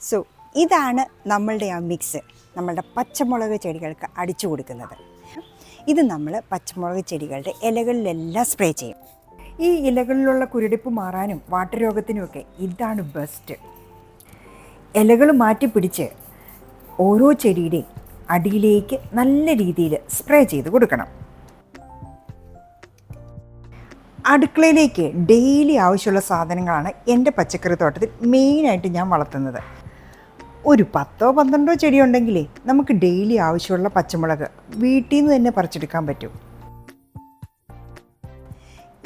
So ഇതാണ് നമ്മളുടെ ആ മിക്സ് നമ്മളുടെ പച്ചമുളക് ചെടികൾക്ക് അടിച്ചു കൊടുക്കുന്നത്. ഇത് നമ്മൾ പച്ചമുളക് ചെടികളുടെ ഇലകളിലെല്ലാം സ്പ്രേ ചെയ്യും. ഈ ഇലകളിലുള്ള കുരുടിപ്പ് മാറാനും വാട്ടരോഗത്തിനുമൊക്കെ ഇതാണ് ബെസ്റ്റ്. ഇലകൾ മാറ്റി പിടിച്ച് ഓരോ ചെടിയുടെയും അടിയിലേക്ക് നല്ല രീതിയിൽ സ്പ്രേ ചെയ്ത് കൊടുക്കണം. അടുക്കളയിലേക്ക് ഡെയിലി ആവശ്യമുള്ള സാധനങ്ങളാണ് എൻ്റെ പച്ചക്കറി തോട്ടത്തിൽ മെയിനായിട്ട് ഞാൻ വളർത്തുന്നത്. ഒരു 10-12 ചെടി ഉണ്ടെങ്കിലേ നമുക്ക് ഡെയിലി ആവശ്യമുള്ള പച്ചമുളക് വീട്ടിൽ നിന്ന് തന്നെ പറിച്ചെടുക്കാൻ പറ്റും.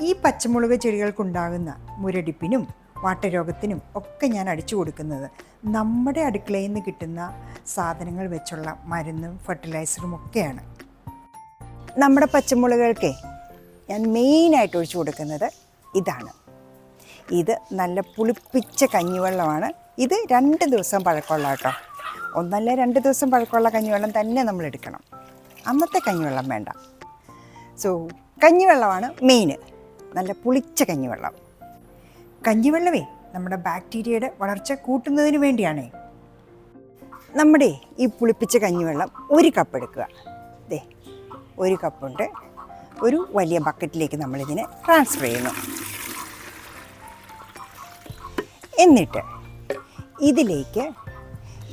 ഈ പച്ചമുളക് ചെടികൾക്കുണ്ടാകുന്ന മുരടിപ്പിനും വാട്ടരോഗത്തിനും ഒക്കെ ഞാൻ അടിച്ചു കൊടുക്കുന്നത് നമ്മുടെ അടുക്കളയിൽ നിന്ന് കിട്ടുന്ന സാധനങ്ങൾ വെച്ചുള്ള മരുന്നും ഫെർട്ടിലൈസറും ഒക്കെയാണ്. നമ്മുടെ പച്ചമുളകൾക്ക് ഞാൻ മെയിനായിട്ട് ഒഴിച്ചു കൊടുക്കുന്നത് ഇതാണ്. ഇത് നല്ല പുളിപ്പിച്ച കഞ്ഞിവെള്ളമാണ്. ഇത് 2 ദിവസം പഴക്കമുള്ള കേട്ടോ. 1 അല്ല 2 ദിവസം പഴക്കമുള്ള കഞ്ഞിവെള്ളം തന്നെ നമ്മൾ എടുക്കണം. അന്നത്തെ കഞ്ഞിവെള്ളം വേണ്ട. സോ കഞ്ഞിവെള്ളമാണ് മെയിൻ. നല്ല പുളിച്ച കഞ്ഞിവെള്ളം. കഞ്ഞിവെള്ളമേ നമ്മുടെ ബാക്ടീരിയയുടെ വളർച്ച കൂട്ടുന്നതിന് വേണ്ടിയാണേ. നമ്മുടെ ഈ പുളിപ്പിച്ച കഞ്ഞിവെള്ളം 1 കപ്പ് എടുക്കുക. ദേ 1 കപ്പുണ്ട്. ഒരു വലിയ ബക്കറ്റിലേക്ക് നമ്മളിതിനെ ട്രാൻസ്ഫർ ചെയ്യുന്നു. എന്നിട്ട് ഇതിലേക്ക്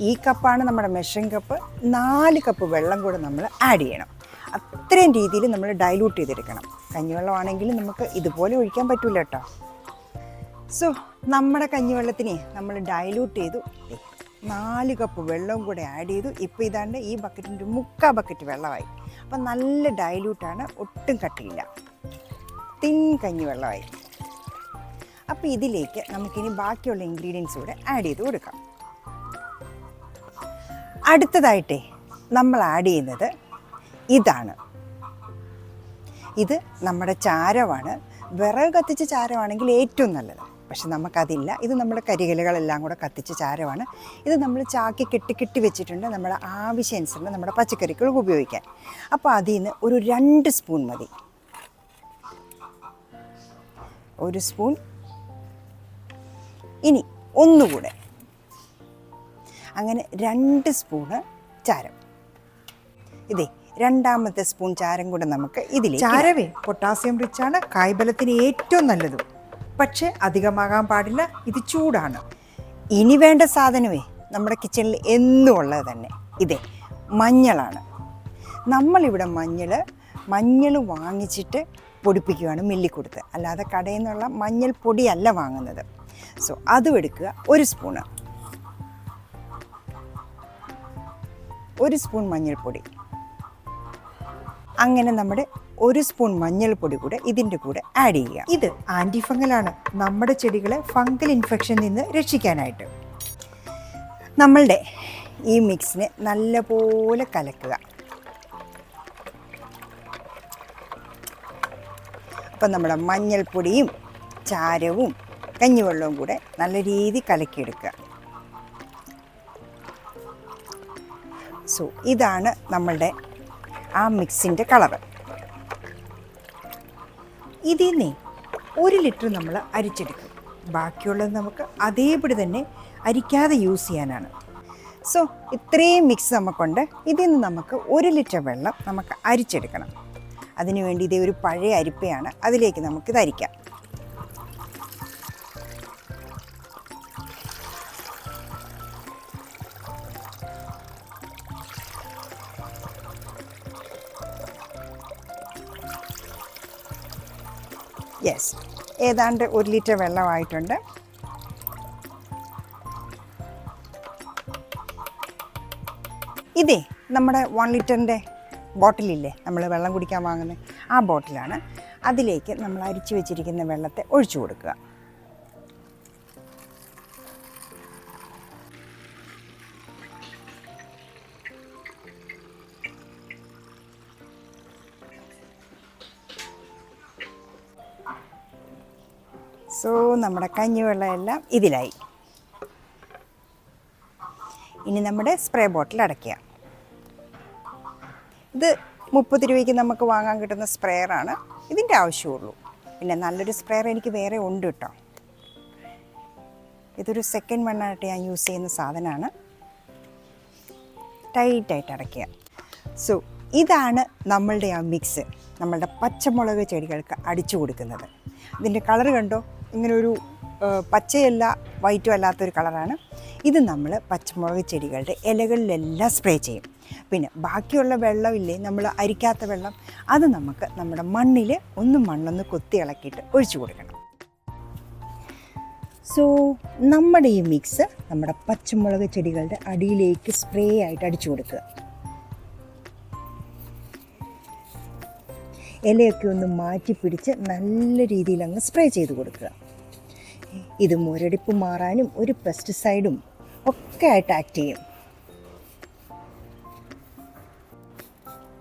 ഈ കപ്പാണ് നമ്മുടെ മെഷറിംഗ് കപ്പ്, 4 കപ്പ് വെള്ളം കൂടെ നമ്മൾ ആഡ് ചെയ്യണം. അത്രയും രീതിയിൽ നമ്മൾ ഡൈലൂട്ട് ചെയ്തെടുക്കണം. കഞ്ഞിവെള്ളമാണെങ്കിൽ നമുക്ക് ഇതുപോലെ ഒഴിക്കാൻ പറ്റില്ല കേട്ടോ. സോ നമ്മുടെ കഞ്ഞിവെള്ളത്തിനെ നമ്മൾ ഡൈലൂട്ട് ചെയ്തു. 4 കപ്പ് വെള്ളവും കൂടെ ആഡ് ചെയ്തു. ഇപ്പോൾ ഇതാണ്ട് ഈ ബക്കറ്റിൻ്റെ 3/4 ബക്കറ്റ് വെള്ളമായി. അപ്പം നല്ല ഡൈലൂട്ടാണ്, ഒട്ടും കട്ടിയില്ല, തിൻ കഞ്ഞിവെള്ളമായി. അപ്പോൾ ഇതിലേക്ക് നമുക്കിനി ബാക്കിയുള്ള ഇൻഗ്രീഡിയൻസ് കൂടെ ആഡ് ചെയ്ത് കൊടുക്കാം. അടുത്തതായിട്ടേ നമ്മൾ ആഡ് ചെയ്യുന്നത് ഇതാണ്. ഇത് നമ്മുടെ ചാരമാണ്. വിറക് കത്തിച്ച ചാരമാണെങ്കിൽ ഏറ്റവും നല്ലത്. പക്ഷെ നമുക്കതില്ല. ഇത് നമ്മുടെ കരികലകളെല്ലാം കൂടെ കത്തിച്ച ചാരമാണ്. ഇത് നമ്മൾ ചാക്കി കെട്ടി വെച്ചിട്ടുണ്ട് നമ്മുടെ ആവശ്യാനുസരണം നമ്മുടെ പച്ചക്കറികൾക്ക് ഉപയോഗിക്കാൻ. അപ്പോൾ അതിൽ നിന്ന് ഒരു 2 സ്പൂൺ മതി. 1 സ്പൂൺ. ഇനി ഒന്നുകൂടെ അങ്ങനെ 2 സ്പൂണ് ചാരം. ഇതേ 2ാമത്തെ സ്പൂൺ ചാരം കൂടെ നമുക്ക് ഇതിലേക്ക്. ചാരവേ പൊട്ടാസ്യം റിച്ചാണ്, കായ്ബലത്തിന് ഏറ്റവും നല്ലതും. പക്ഷേ അധികമാകാൻ പാടില്ല. ഇത് ചൂടാണ്. ഇനി വേണ്ട സാധനമേ നമ്മുടെ കിച്ചണിൽ എന്നും ഉള്ളത് തന്നെ ഇതേ മഞ്ഞളാണ്. നമ്മളിവിടെ മഞ്ഞൾ വാങ്ങിച്ചിട്ട് പൊടിപ്പിക്കുകയാണ് മില്ലിൽ കൊടുത്ത്. അല്ലാതെ കടയിൽ നിന്നുള്ള മഞ്ഞൾ പൊടിയല്ല വാങ്ങുന്നത്. സോ അതും എടുക്കുക. 1 സ്പൂണ്. 1 സ്പൂൺ മഞ്ഞൾപ്പൊടി. അങ്ങനെ നമ്മുടെ 1 സ്പൂൺ മഞ്ഞൾപ്പൊടി കൂടെ ഇതിൻ്റെ കൂടെ ആഡ് ചെയ്യുക. ഇത് ആൻറ്റി ഫംഗലാണ്, നമ്മുടെ ചെടികളെ ഫംഗൽ ഇൻഫെക്ഷനിൽ നിന്ന് രക്ഷിക്കാനായിട്ട്. നമ്മളുടെ ഈ മിക്സിനെ നല്ലപോലെ കലക്കുക. അപ്പം നമ്മുടെ മഞ്ഞൾപ്പൊടിയും ചാരവും കഞ്ഞിവെള്ളവും കൂടെ നല്ല രീതിയിൽ കലക്കിയെടുക്കുക. സോ ഇതാണ് നമ്മളുടെ ആ മിക്സിൻ്റെ കളറ്. ഇതിൽ നിന്ന് 1 ലിറ്റർ നമ്മൾ അരിച്ചെടുക്കും. ബാക്കിയുള്ളത് നമുക്ക് അതേപടി തന്നെ അരിക്കാതെ യൂസ് ചെയ്യാനാണ്. സോ ഇത്രയും മിക്സ് നമുക്കുണ്ട്. ഇതിൽ നിന്ന് നമുക്ക് 1 ലിറ്റർ വെള്ളം നമുക്ക് അരിച്ചെടുക്കണം. അതിനുവേണ്ടി ഇതേ ഒരു പഴയ അരിപ്പയാണ്, അതിലേക്ക് നമുക്കിത് അരിക്കാം. യെസ്, ഏതാണ്ട് 1 ലിറ്റർ വെള്ളമായിട്ടുണ്ട്. ഇതേ നമ്മുടെ 1 ലിറ്ററിൻ്റെ ബോട്ടിലില്ലേ നമ്മൾ വെള്ളം കുടിക്കാൻ വാങ്ങുന്നത്, ആ ബോട്ടിലാണ്. അതിലേക്ക് നമ്മൾ അരിച്ചു വെച്ചിരിക്കുന്ന വെള്ളത്തെ ഒഴിച്ചു കൊടുക്കുക. സോ നമ്മുടെ കഞ്ഞിവെള്ളം എല്ലാം ഇതിലായി. ഇനി നമ്മുടെ സ്പ്രേ ബോട്ടിൽ അടയ്ക്കുക. ഇത് 30 രൂപയ്ക്ക് നമുക്ക് വാങ്ങാൻ കിട്ടുന്ന സ്പ്രേയറാണ്. ഇതിൻ്റെ ആവശ്യമുള്ളൂ. പിന്നെ നല്ലൊരു സ്പ്രേയർ എനിക്ക് വേറെ ഉണ്ട് കേട്ടോ. ഇതൊരു സെക്കൻഡ് മണ്ണായിട്ട് ഞാൻ യൂസ് ചെയ്യുന്ന സാധനമാണ്. ടൈറ്റായിട്ട് അടയ്ക്കുക. സോ ഇതാണ് നമ്മളുടെ ആ മിക്സ് നമ്മളുടെ പച്ചമുളക് ചെടികൾക്ക് അടിച്ചു കൊടുക്കുന്നത്. ഇതിൻ്റെ കളർ കണ്ടോ, ഇങ്ങനെ ഒരു പച്ചയല്ല വൈറ്റും അല്ലാത്തൊരു കളറാണ്. ഇത് നമ്മൾ പച്ചമുളക് ചെടികളുടെ ഇലകളിലെല്ലാം സ്പ്രേ ചെയ്യും. പിന്നെ ബാക്കിയുള്ള വെള്ളമില്ലേ, നമ്മൾ അരിക്കാത്ത വെള്ളം, അത് നമുക്ക് നമ്മുടെ മണ്ണിൽ മണ്ണൊന്ന് കൊത്തി ഇളക്കിയിട്ട് ഒഴിച്ചു കൊടുക്കണം. സോ നമ്മുടെ ഈ മിക്സ് നമ്മുടെ പച്ചമുളക് ചെടികളുടെ അടിയിലേക്ക് സ്പ്രേ ആയിട്ട് അടിച്ചു കൊടുക്കുക. ഇലയൊക്കെ ഒന്ന് മാറ്റി പിടിച്ച് നല്ല രീതിയിൽ അങ്ങ് സ്പ്രേ ചെയ്ത് കൊടുക്കുക. ഇത് മുരടിപ്പ് മാറാനും ഒരു പെസ്റ്റിസൈഡും ഒക്കെ ആയിട്ട് ആക്ട് ചെയ്യും.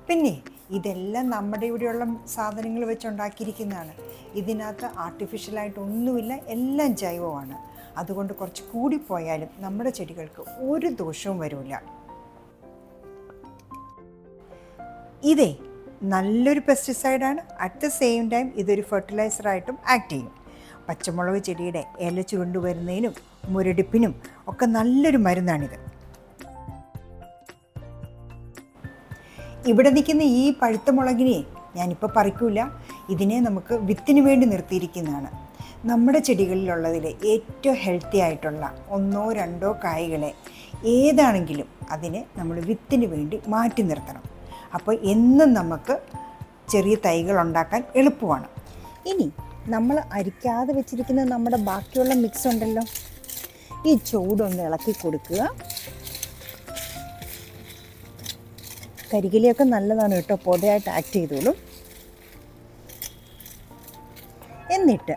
പിന്നെ ഇതെല്ലാം നമ്മുടെ ഇവിടെയുള്ള സാധനങ്ങൾ വെച്ചുണ്ടാക്കിയിരിക്കുന്നതാണ്. ഇതിനകത്ത് ആർട്ടിഫിഷ്യലായിട്ട് ഒന്നുമില്ല, എല്ലാം ജൈവമാണ്. അതുകൊണ്ട് കുറച്ച് കൂടിപ്പോയാലും നമ്മുടെ ചെടികൾക്ക് ഒരു ദോഷവും വരില്ല. ഇതേ നല്ലൊരു പെസ്റ്റിസൈഡാണ്. അറ്റ് ദ സെയിം ടൈം ഇതൊരു ഫെർട്ടിലൈസറായിട്ടും ആക്ട് ചെയ്യും. പച്ചമുളക് ചെടിയുടെ ഇല ചുരുണ്ടു വരുന്നതിനും മുരടിപ്പിനും ഒക്കെ നല്ലൊരു മരുന്നാണിത്. ഇവിടെ നിൽക്കുന്ന ഈ പഴുത്ത മുളകിനെ ഞാനിപ്പോൾ പറിക്കില്ല. ഇതിനെ നമുക്ക് വിത്തിന് വേണ്ടി നിർത്തിയിരിക്കുന്നതാണ്. നമ്മുടെ ചെടികളിലുള്ളതിൽ ഏറ്റവും ഹെൽത്തി ആയിട്ടുള്ള 1-2 കായ്കളെ ഏതാണെങ്കിലും അതിനെ നമ്മൾ വിത്തിന് വേണ്ടി മാറ്റി നിർത്തണം. അപ്പോൾ എന്നും നമുക്ക് ചെറിയ തൈകൾ ഉണ്ടാക്കാൻ എളുപ്പമാണ്. ഇനി നമ്മൾ അരിക്കാതെ വെച്ചിരിക്കുന്ന നമ്മുടെ ബാക്കിയുള്ള മിക്സ് ഉണ്ടല്ലോ, ഈ ചൂടൊന്ന് ഇളക്കി കൊടുക്കുക. കരികിലയൊക്കെ നല്ലതാണ് കേട്ടോ, പൊതയായിട്ട് ആക്ട് ചെയ്തോളും. എന്നിട്ട്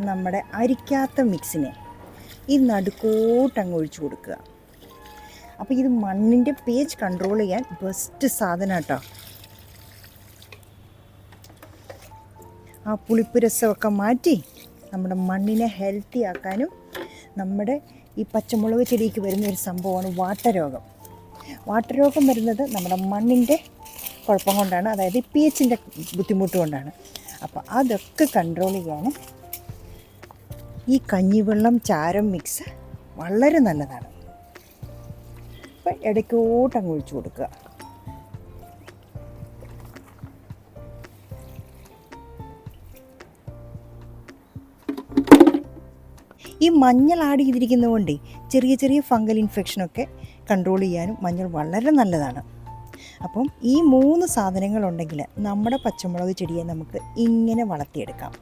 നമ്മുടെ അരിക്കാത്ത മിക്സിനെ ഈ നടുക്കോട്ടങ്ങ് ഒഴിച്ചു കൊടുക്കുക. അപ്പോൾ ഇത് മണ്ണിൻ്റെ പേജ് കൺട്രോൾ ചെയ്യാൻ ബെസ്റ്റ് സാധനം കേട്ടോ. ആ പുളിപ്പ് രസമൊക്കെ മാറ്റി നമ്മുടെ മണ്ണിനെ ഹെൽത്തി ആക്കാനും. നമ്മുടെ ഈ പച്ചമുളക് ചെടിക്ക് വരുന്നൊരു സംഭവമാണ് വാട്ടരോഗം. വാട്ടരോഗം വരുന്നത് നമ്മുടെ മണ്ണിൻ്റെ കുഴപ്പം കൊണ്ടാണ്, അതായത് ഈ പി എച്ചിൻ്റെ ബുദ്ധിമുട്ട് കൊണ്ടാണ്. അപ്പോൾ അതൊക്കെ കൺട്രോൾ ചെയ്യാനും ഈ കഞ്ഞിവെള്ളം ചാരം മിക്സ് വളരെ നല്ലതാണ്. അപ്പോൾ ഇടയ്ക്കോട്ടങ്ങ് ഒഴിച്ചു കൊടുക്കുക. ഈ മഞ്ഞൾ ആഡ് ചെയ്തിരിക്കുന്നതുകൊണ്ട് ചെറിയ ചെറിയ ഫംഗൽ ഇൻഫെക്ഷനൊക്കെ കൺട്രോൾ ചെയ്യാനും മഞ്ഞൾ വളരെ നല്ലതാണ്. അപ്പം ഈ 3 സാധനങ്ങളുണ്ടെങ്കിൽ നമ്മുടെ പച്ചമുളക് ചെടിയെ നമുക്ക് ഇങ്ങനെ വളർത്തിയെടുക്കാം.